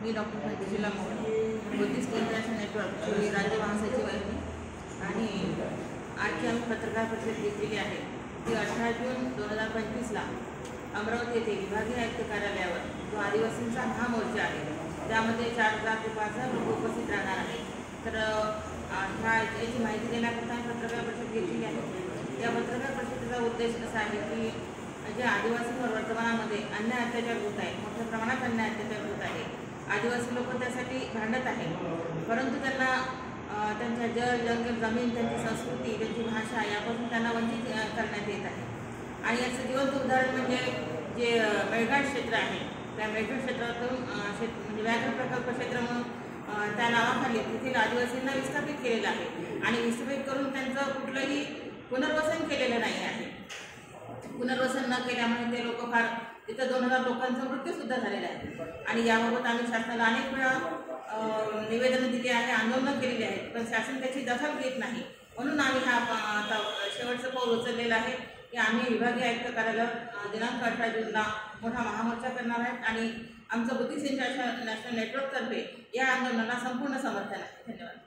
मी doctor Pankaja Mohan Buddhist international network ची राज्य महासचिव आहे आणि आजची आम्ही पत्रकार परिषद घेतलेली आहे ती 18 जून 2025ला अमरावती येथे विभागीय आयुक्त कार्यालयावर जो आदिवासींचा महामोर्चा आहे त्यामध्ये 4,000 ते 5,000 लोक उपस्थित राहणार आहेत। तर याची माहिती देण्याकरता आम्ही पत्रकार परिषद घेतलेली आहे। या पत्रकार परिषदेचा उद्देश असा आहे की जे आदिवासींवर वर्तमानामध्ये अन्याय अत्याचार होत आहे, मोठ्या प्रमाणात अन्याय अत्याचार होत आहे। आदिवासी लोक त्यासाठी भांडत आहेत, परंतु त्यांना त्यांच्या जल जंगल जमीन, त्यांची संस्कृती, त्यांची भाषा यापासून त्यांना वंचित करण्यात येत आहे। आणि याचं जिवंत उदाहरण म्हणजे जे मेळघाट क्षेत्र आहे, त्या मेळघाट क्षेत्रातून म्हणजे व्याघ्र प्रकल्प क्षेत्र म्हणून त्या नावाखाली तेथील आदिवासींना विस्थापित केलेलं आहे आणि विस्थापित करून त्यांचं कुठलंही पुनर्वसन केलेलं नाही आहे। पुनर्वसन न केल्यामुळे ते लोक फार तिथं 2,000 लोकांचा मृत्यूसुद्धा झालेला आहे आणि याबाबत आम्ही शासनाला अनेक वेळा निवेदनं दिली आहे, आंदोलनं केलेली आहेत, पण शासन त्याची दखल घेत नाही। म्हणून आम्ही हा आता शेवटचं पाऊल उचललेलं आहे की आम्ही विभागीय आयुक्त कार्यालयावर दिनांक 18 जूनला मोठा महामोर्चा करणार आहेत आणि आमचं बुद्धिस्ट इंटरनॅशनल नेटवर्कतर्फे या आंदोलनाला संपूर्ण समर्थन आहे। धन्यवाद।